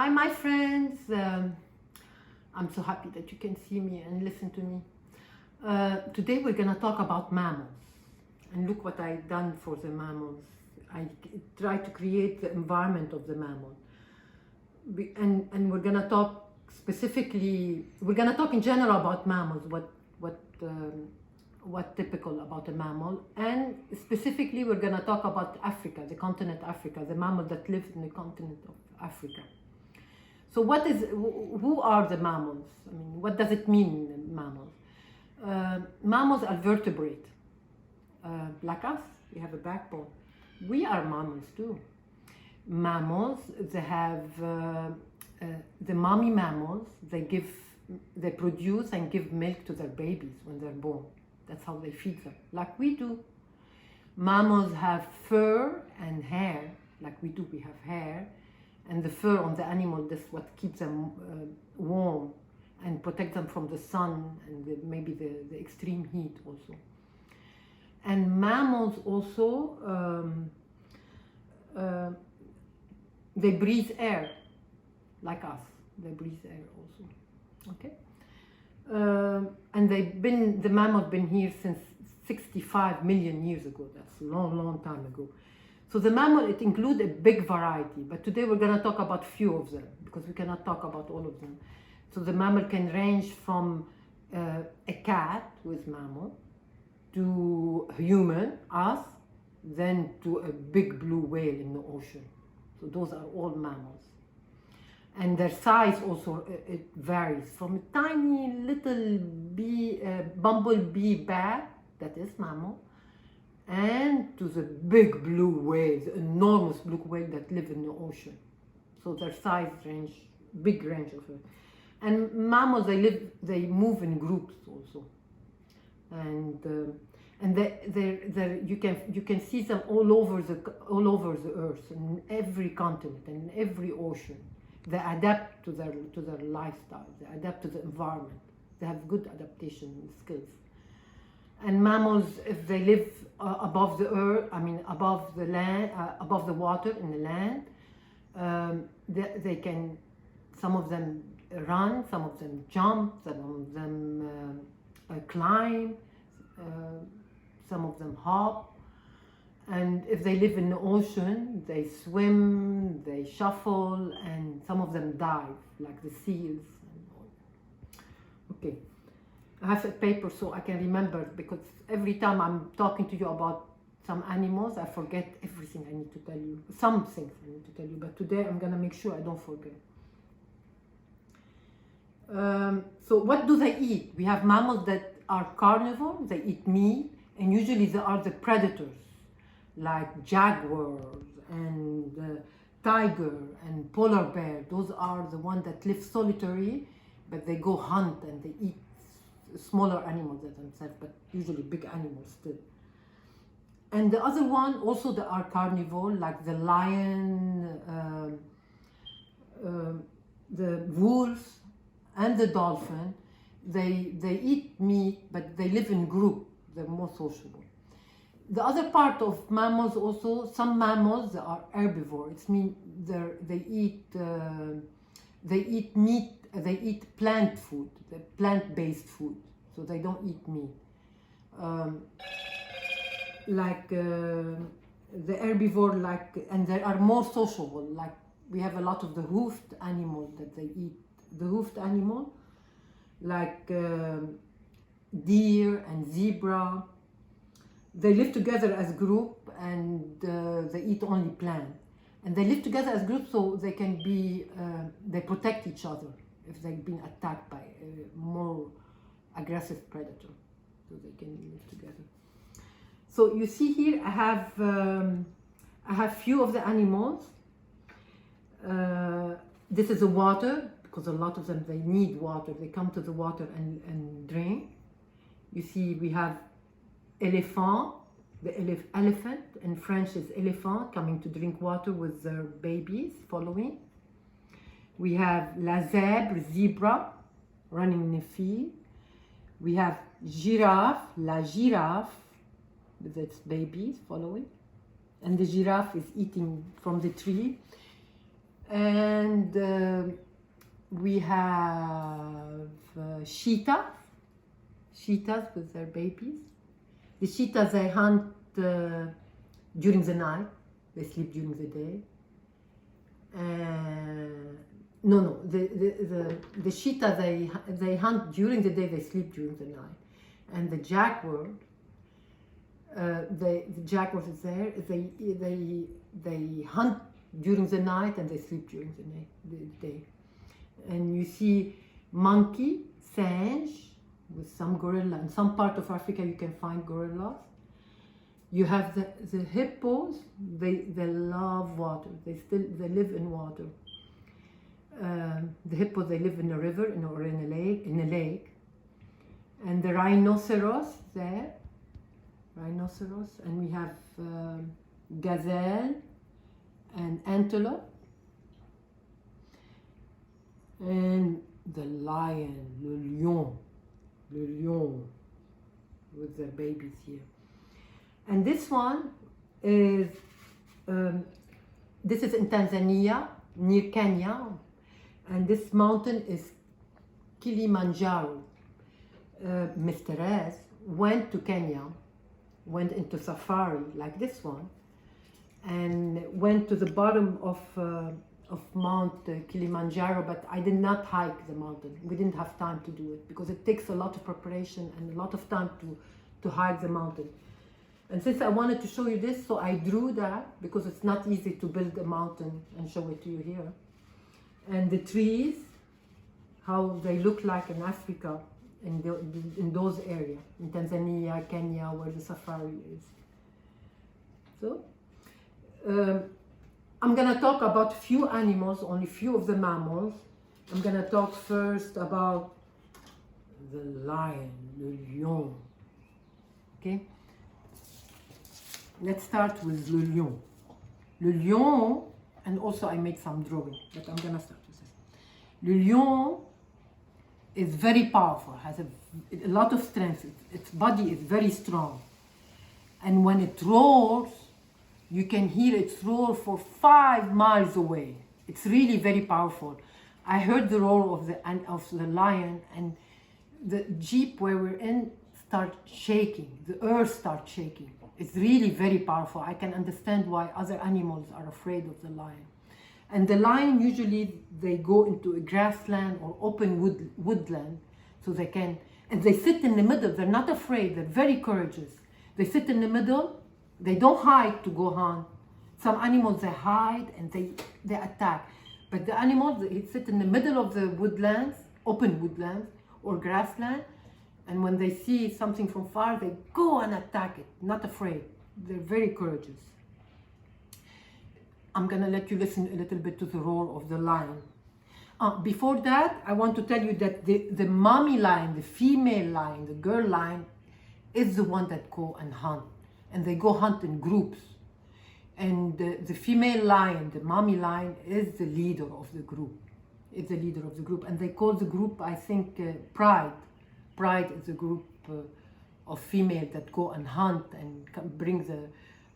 Hi, my friends. I'm so happy that you can see me and listen to me. Today we're going to talk about mammals. And look what I've done for the mammals. I try to create the environment of the mammal. And we're going to talk specifically, we're going to talk in general about mammals, what typical about a mammal, and specifically we're going to talk about Africa, the continent Africa, the mammal that lives in the continent of Africa. So who are the mammals? I mean, what does it mean, mammals? Mammals are vertebrate. Like us, we have a backbone. We are mammals too. Mammals, they have, the mommy mammals, they produce and give milk to their babies when they're born. That's how they feed them, like we do. Mammals have fur and hair, like we do, we have hair. And the fur on the animal, that's what keeps them warm and protects them from the sun and maybe the extreme heat also. And mammals also, they breathe air, like us. They breathe air also, okay? And the mammals been here since 65 million years ago. That's a long, long time ago. So the mammal, it includes a big variety, but today we're going to talk about few of them because we cannot talk about all of them. So the mammal can range from a cat, who is mammal, to a human, us, then to a big blue whale in the ocean. So those are all mammals. And their size also, it varies from a tiny little bumblebee bat, that is mammal, and to the big blue whales, enormous blue whales that live in the ocean. So their size range, big range of it. And mammals, they move in groups also. And you can see them all over the earth, in every continent and in every ocean. They adapt to their lifestyle. They adapt to the environment. They have good adaptation skills. And mammals, if they live above the earth, above the land, above the water in the land, they can. Some of them run, some of them jump, some of them climb, some of them hop. And if they live in the ocean, they swim, they shuffle, and some of them dive, like the seals. Okay, I have a paper so I can remember, because every time I'm talking to you about some animals, I forget everything I need to tell you. Some things I need to tell you, but today I'm gonna make sure I don't forget. So what do they eat? We have mammals that are carnivore, they eat meat, and usually they are the predators, like jaguars and tiger and polar bear. Those are the ones that live solitary, but they go hunt and they eat smaller animals than themselves, but usually big animals still. And the other one also, they are carnivore, like the lion, the wolves, and the dolphin. They eat meat, but they live in group. They're more sociable. The other part of mammals also, some mammals are herbivore. It means they eat meat. They eat plant food, plant-based food. So they don't eat meat. The herbivore, and they are more sociable. Like we have a lot of the hoofed animals that they eat. The hoofed animal, like deer and zebra, they live together as group, and they eat only plant. And they live together as group so they can be, they protect each other if they've been attacked by a more aggressive predator. So they can live together. So you see here, I have few of the animals. This is the water, because a lot of them, they need water. They come to the water and drink. You see, we have elephant. The elephant in French is elephant, coming to drink water with their babies following. We have la zebra, running in the field. We have giraffe, la giraffe, with its babies following. And the giraffe is eating from the tree. And we have cheetahs with their babies. The cheetahs, they hunt during the night, they sleep during the day. The cheetah, they hunt during the day, they sleep during the night. And the jaguar, the jaguars is there, they hunt during the night and they sleep during the day. And you see monkey, singe, with some gorilla. In some part of Africa you can find gorillas. You have the hippos, they love water, they live in water. The hippos, they live in a river or in a lake. And the rhinoceros there, and we have gazelle and antelope, and the lion, le lion with their babies here. And this one is, this is in Tanzania, near Kenya, and this mountain is Kilimanjaro. Mr. S went to Kenya, went into safari like this one, and went to the bottom of Mount Kilimanjaro, but I did not hike the mountain. We didn't have time to do it because it takes a lot of preparation and a lot of time to hike the mountain. And since I wanted to show you this, so I drew that because it's not easy to build a mountain and show it to you here. And the trees, how they look like in Africa, in those areas, in Tanzania, Kenya, where the safari is. So, I'm gonna talk about few animals, only few of the mammals. I'm gonna talk first about the lion, le lion. Okay? Let's start with le lion. Le lion, and also I made some drawing, but I'm gonna start with this. Le lion is very powerful, has a lot of strength. Its body is very strong. And when it roars, you can hear it roar for 5 miles away. It's really very powerful. I heard the roar of the lion, and the jeep where we're in starts shaking. The earth starts shaking. It's really very powerful. I can understand why other animals are afraid of the lion. And the lion, usually they go into a grassland or open woodland, so they can, and they sit in the middle. They're not afraid. They're very courageous. They sit in the middle. They don't hide to go hunt. Some animals, they hide and they attack. But the animals, they sit in the middle of the woodlands, open woodlands or grassland, and when they see something from far, they go and attack it, not afraid. They're very courageous. I'm gonna let you listen a little bit to the roar of the lion. Before that, I want to tell you that the mommy lion, the female lion, the girl lion, is the one that go and hunt. And they go hunt in groups. And the female lion, the mommy lion, is the leader of the group. It's the leader of the group. And they call the group, I think, Pride. Pride is a group of females that go and hunt and bring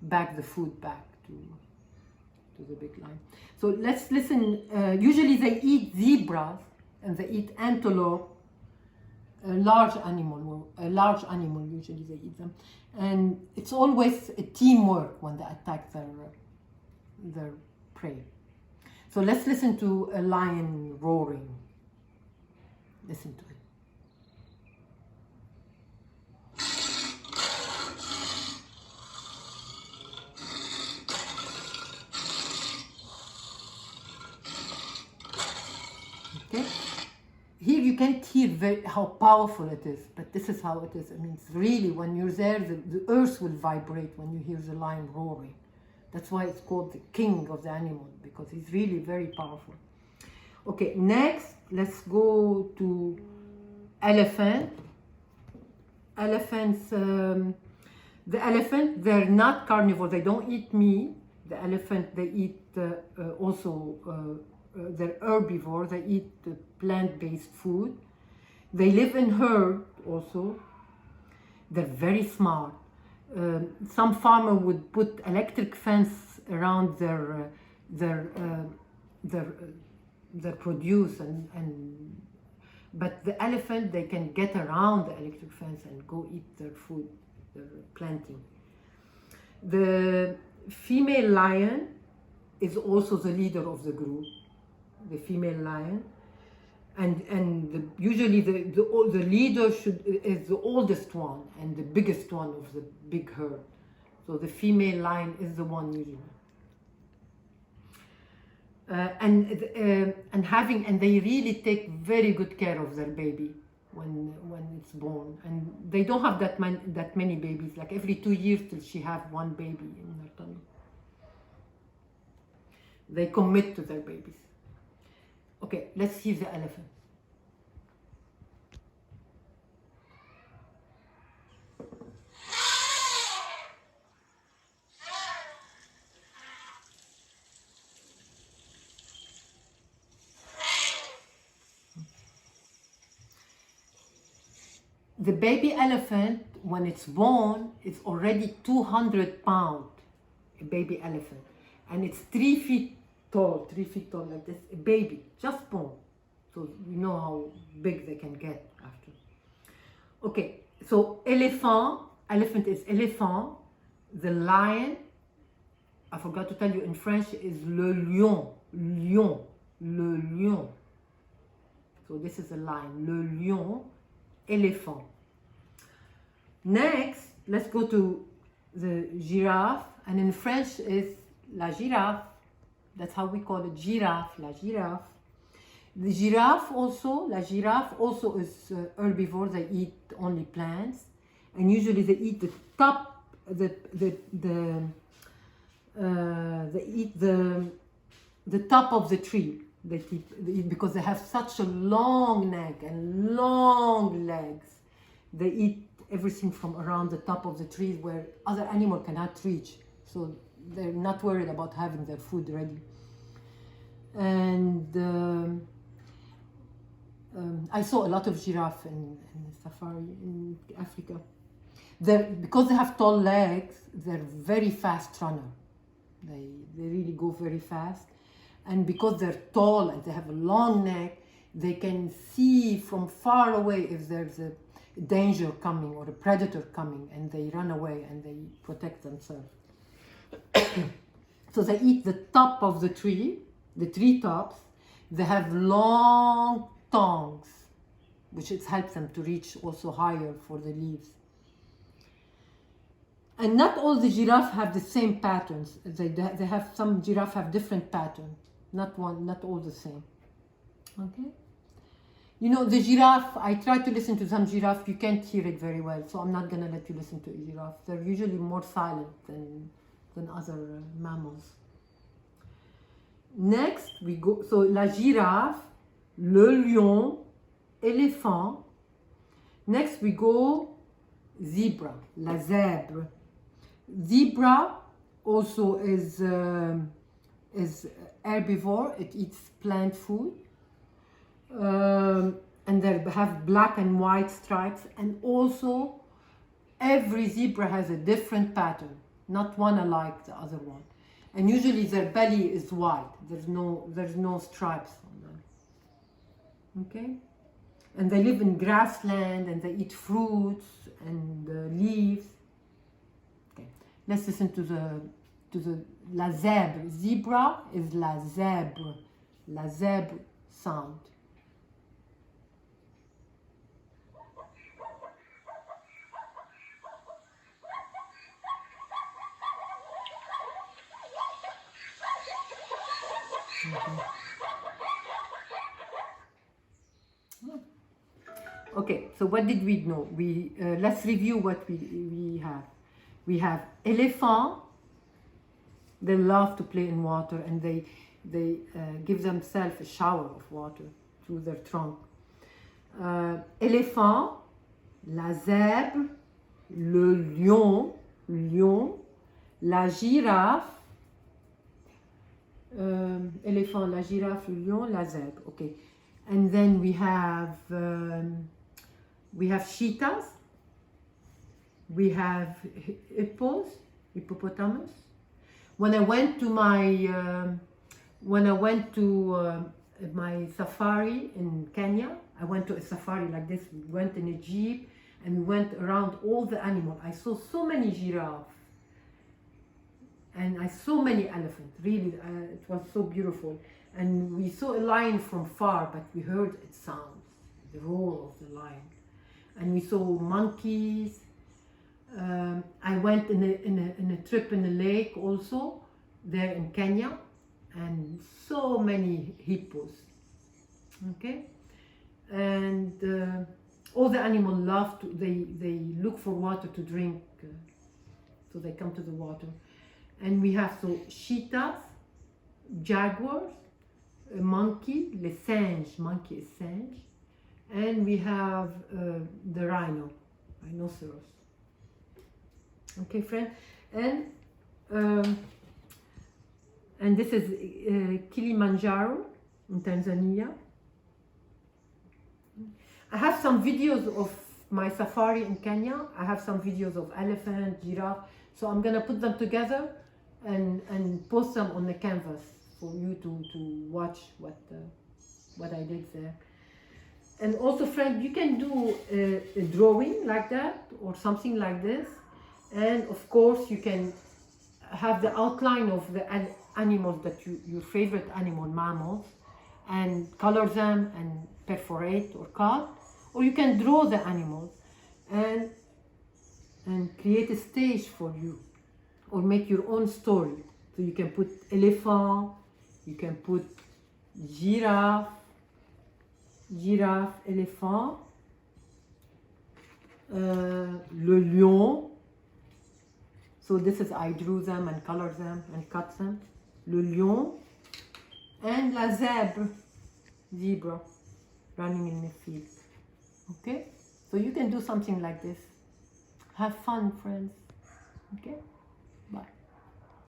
back the food back to the big lion. So let's listen. Usually they eat zebras and they eat antelope. A large animal usually they eat them, and it's always a teamwork when they attack their prey. So let's listen to a lion roaring. Listen to it. Okay. Here you can't hear how powerful it is, but this is how it is. I mean, it's really, when you're there, the earth will vibrate when you hear the lion roaring. That's why it's called the king of the animal, because he's really very powerful. Okay, next, let's go to elephant. Elephants, the elephant, they're not carnivore, they don't eat meat. The elephant, they eat they're herbivore, they eat plant-based food. They live in herd also. They're very smart. Some farmer would put electric fence around their their produce and but the elephant, they can get around the electric fence and go eat their food, their planting. The female lion is also the leader of the group, the female lion, and usually the leader is the oldest one and the biggest one of the big herd. So the female lion is the one usually. And they really take very good care of their baby when it's born, and they don't have that many babies. Like every 2 years till she have one baby in her tummy. They commit to their babies. Okay, let's see the elephant. The baby elephant, when it's born, is already 200 pounds, a baby elephant. And it's 3 feet tall, like this, a baby, just born. So you know how big they can get after. Okay, so elephant is elephant. The lion, I forgot to tell you in French, is le lion, le lion. So this is a lion, le lion, elephant. Next, let's go to the giraffe, and in French is la girafe. That's how we call it, giraffe, la girafe. The giraffe also, la giraffe also is herbivore. They eat only plants, and usually they eat the top, they eat the top of the tree. They eat because they have such a long neck and long legs. They eat everything from around the top of the trees where other animals cannot reach. So they're not worried about having their food ready. And I saw a lot of giraffe in safari in Africa. Because they have tall legs, they're very fast runner. They really go very fast. And because they're tall and they have a long neck, they can see from far away if there's a danger coming or a predator coming, and they run away and they protect themselves. So they eat the top of the tree, the tree tops. They have long tongues, which helps them to reach also higher for the leaves. And not all the giraffes have the same patterns. They have, some giraffes have different patterns. Not all the same. Okay? You know, the giraffe, I try to listen to some giraffe, you can't hear it very well, so I'm not going to let you listen to a giraffe. They're usually more silent than other mammals. Next, we go, so la girafe, le lion, éléphant. Next, we go zebra, la zèbre. Zebra also is herbivore. It eats plant food. And they have black and white stripes, and also every zebra has a different pattern, not one alike the other one. And usually their belly is white. There's no stripes on them. Okay? And they live in grassland, and they eat fruits and leaves. Okay. Let's listen to the la zèbre. Zebra is la zèbre sound. Okay, so what did we know? Let's review what we have. We have elephant. They love to play in water, and they give themselves a shower of water through their trunk. Elephant, la zèbre, le lion, la girafe. Elephant, la girafe, le lion, la zèbre. Okay, and then we have cheetahs. We have hippopotamus. When I went to my when I went to my safari in Kenya, I went to a safari like this. We went in a jeep and we went around all the animals. I saw so many giraffes and I saw many elephants. Really, it was so beautiful. And we saw a lion from far, but we heard its sounds, the roar of the lion. And we saw monkeys. I went in a trip in a lake also, there in Kenya, and so many hippos. Okay, and all the animals love to. They look for water to drink, so they come to the water. And we have so cheetahs, jaguars, a monkey, le singe, monkey is singe, and we have the rhinoceros. Okay, friend, and this is Kilimanjaro in Tanzania. I have some videos of my safari in Kenya. I have some videos of elephant, giraffe. So I'm gonna put them together and post them on the canvas for you to watch what I did there. And also, friend, you can do a drawing like that or something like this. And of course, you can have the outline of the animals that your favorite animal, mammals, and color them and perforate or cut. Or you can draw the animals and create a stage for you, or make your own story. So you can put elephant, you can put giraffe, éléphant, le lion. So this is, I drew them and colored them and cut them. Le lion and la zebra running in the field. Okay, so you can do something like this. Have fun, friends. Okay, bye.